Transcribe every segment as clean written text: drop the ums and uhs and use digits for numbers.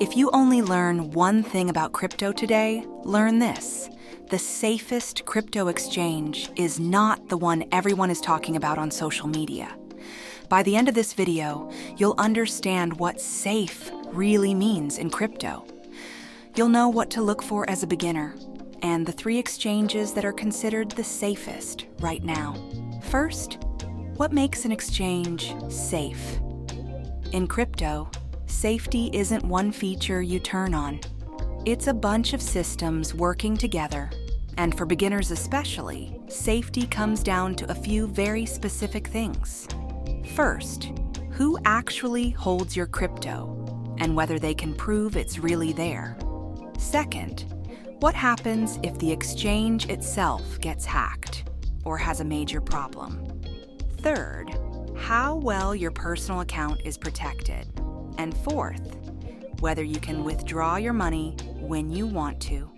If you only learn one thing about crypto today, learn this. The safest crypto exchange is not the one everyone is talking about on social media. By the end of this video, you'll understand what safe really means in crypto. You'll know what to look for as a beginner, and the 3 exchanges that are considered the safest right now. First, what makes an exchange safe? In crypto, safety isn't one feature you turn on. It's a bunch of systems working together, and for beginners especially, safety comes down to a few very specific things. First, who actually holds your crypto, and whether they can prove it's really there. Second, what happens if the exchange itself gets hacked or has a major problem? Third, how well your personal account is protected. And fourth, whether you can withdraw your money when you want to.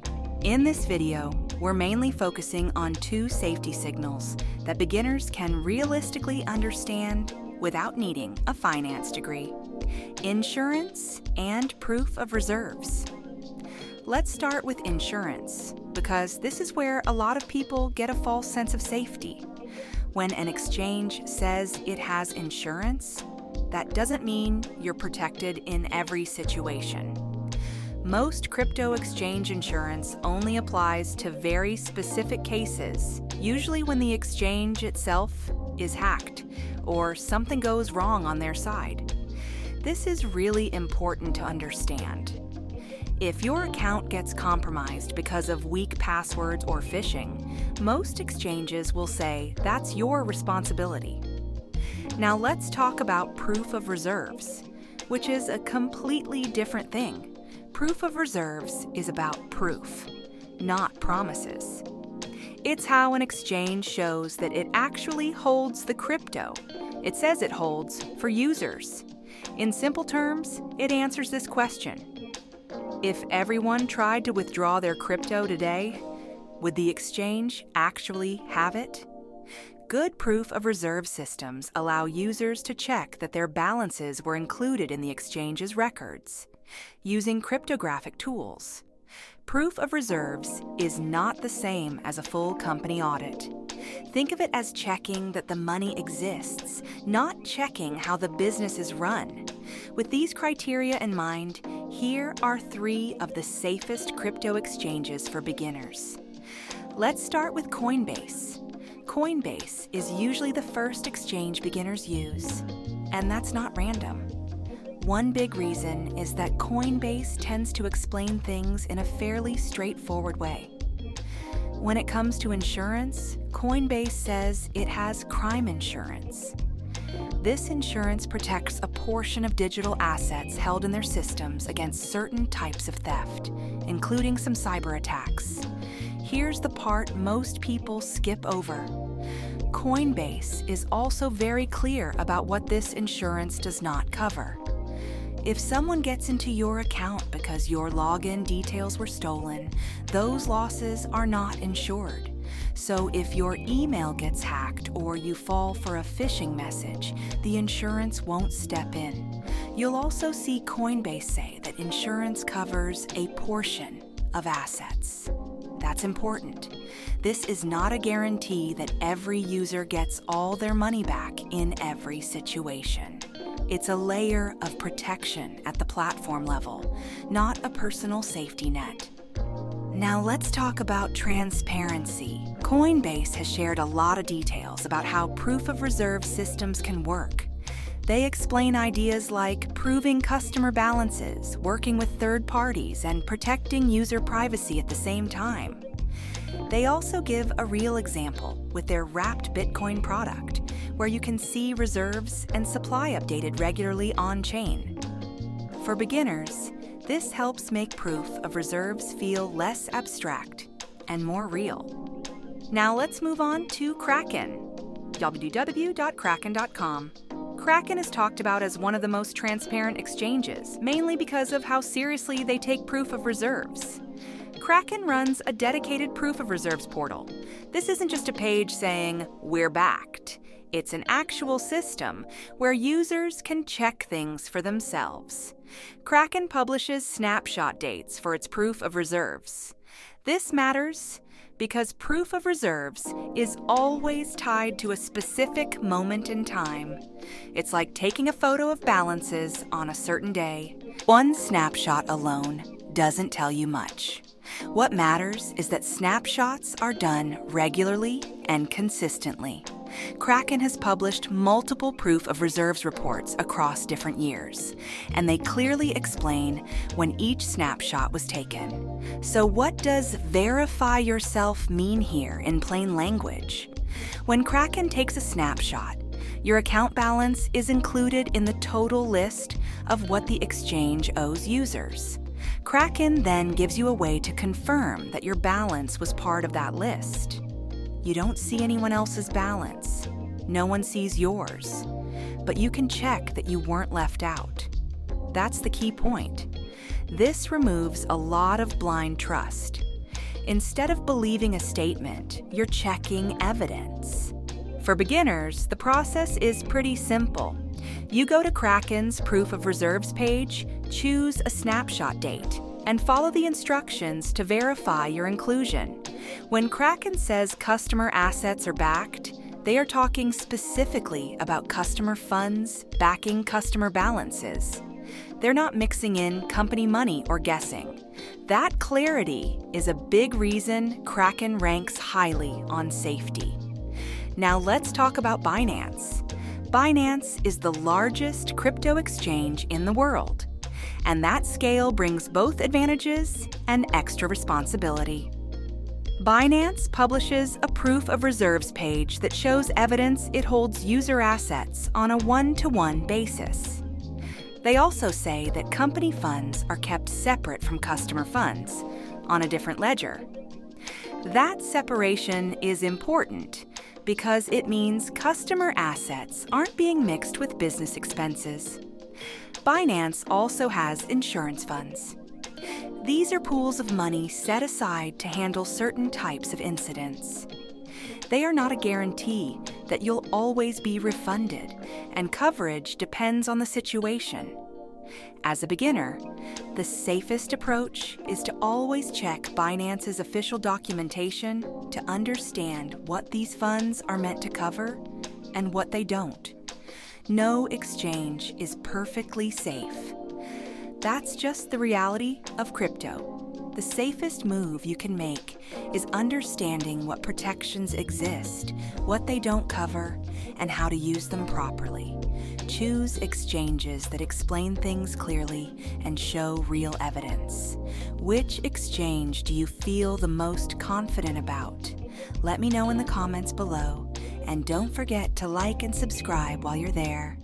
In this video, we're mainly focusing on 2 safety signals that beginners can realistically understand without needing a finance degree: insurance and proof of reserves. Let's start with insurance, because this is where a lot of people get a false sense of safety. When an exchange says it has insurance, that doesn't mean you're protected in every situation. Most crypto exchange insurance only applies to very specific cases, usually when the exchange itself is hacked or something goes wrong on their side. This is really important to understand. If your account gets compromised because of weak passwords or phishing, most exchanges will say that's your responsibility. Now let's talk about proof of reserves, which is a completely different thing. Proof of reserves is about proof, not promises. It's how an exchange shows that it actually holds the crypto it says it holds for users. In simple terms, it answers this question. If everyone tried to withdraw their crypto today, would the exchange actually have it? Good proof of reserve systems allow users to check that their balances were included in the exchange's records using cryptographic tools. Proof of reserves is not the same as a full company audit. Think of it as checking that the money exists, not checking how the business is run. With these criteria in mind, here are 3 of the safest crypto exchanges for beginners. Let's start with Coinbase. Coinbase is usually the first exchange beginners use, and that's not random. One big reason is that Coinbase tends to explain things in a fairly straightforward way. When it comes to insurance, Coinbase says it has crime insurance. This insurance protects a portion of digital assets held in their systems against certain types of theft, including some cyber attacks. Here's the part most people skip over. Coinbase is also very clear about what this insurance does not cover. If someone gets into your account because your login details were stolen, those losses are not insured. So if your email gets hacked or you fall for a phishing message, the insurance won't step in. You'll also see Coinbase say that insurance covers a portion of assets. That's important. This is not a guarantee that every user gets all their money back in every situation. It's a layer of protection at the platform level, not a personal safety net. Now let's talk about transparency. Coinbase has shared a lot of details about how proof of reserve systems can work. They explain ideas like proving customer balances, working with third parties, and protecting user privacy at the same time. They also give a real example with their wrapped Bitcoin product, where you can see reserves and supply updated regularly on-chain. For beginners, this helps make proof of reserves feel less abstract and more real. Now let's move on to Kraken. www.kraken.com. Kraken is talked about as one of the most transparent exchanges, mainly because of how seriously they take proof of reserves. Kraken runs a dedicated proof of reserves portal. This isn't just a page saying, "We're backed." It's an actual system where users can check things for themselves. Kraken publishes snapshot dates for its proof of reserves. This matters because proof of reserves is always tied to a specific moment in time. It's like taking a photo of balances on a certain day. One snapshot alone doesn't tell you much. What matters is that snapshots are done regularly and consistently. Kraken has published multiple proof of reserves reports across different years, and they clearly explain when each snapshot was taken. So what does verify yourself mean here in plain language? When Kraken takes a snapshot, your account balance is included in the total list of what the exchange owes users. Kraken then gives you a way to confirm that your balance was part of that list. You don't see anyone else's balance. No one sees yours. But you can check that you weren't left out. That's the key point. This removes a lot of blind trust. Instead of believing a statement, you're checking evidence. For beginners, the process is pretty simple. You go to Kraken's Proof of Reserves page, choose a snapshot date, and follow the instructions to verify your inclusion. When Kraken says customer assets are backed, they are talking specifically about customer funds backing customer balances. They're not mixing in company money or guessing. That clarity is a big reason Kraken ranks highly on safety. Now let's talk about Binance. Binance is the largest crypto exchange in the world, and that scale brings both advantages and extra responsibility. Binance publishes a proof of reserves page that shows evidence it holds user assets on a one-to-one basis. They also say that company funds are kept separate from customer funds on a different ledger. That separation is important because it means customer assets aren't being mixed with business expenses. Binance also has insurance funds. These are pools of money set aside to handle certain types of incidents. They are not a guarantee that you'll always be refunded, and coverage depends on the situation. As a beginner, the safest approach is to always check Binance's official documentation to understand what these funds are meant to cover and what they don't. No exchange is perfectly safe. That's just the reality of crypto. The safest move you can make is understanding what protections exist, what they don't cover, and how to use them properly. Choose exchanges that explain things clearly and show real evidence. Which exchange do you feel the most confident about? Let me know in the comments below, and don't forget to like and subscribe while you're there.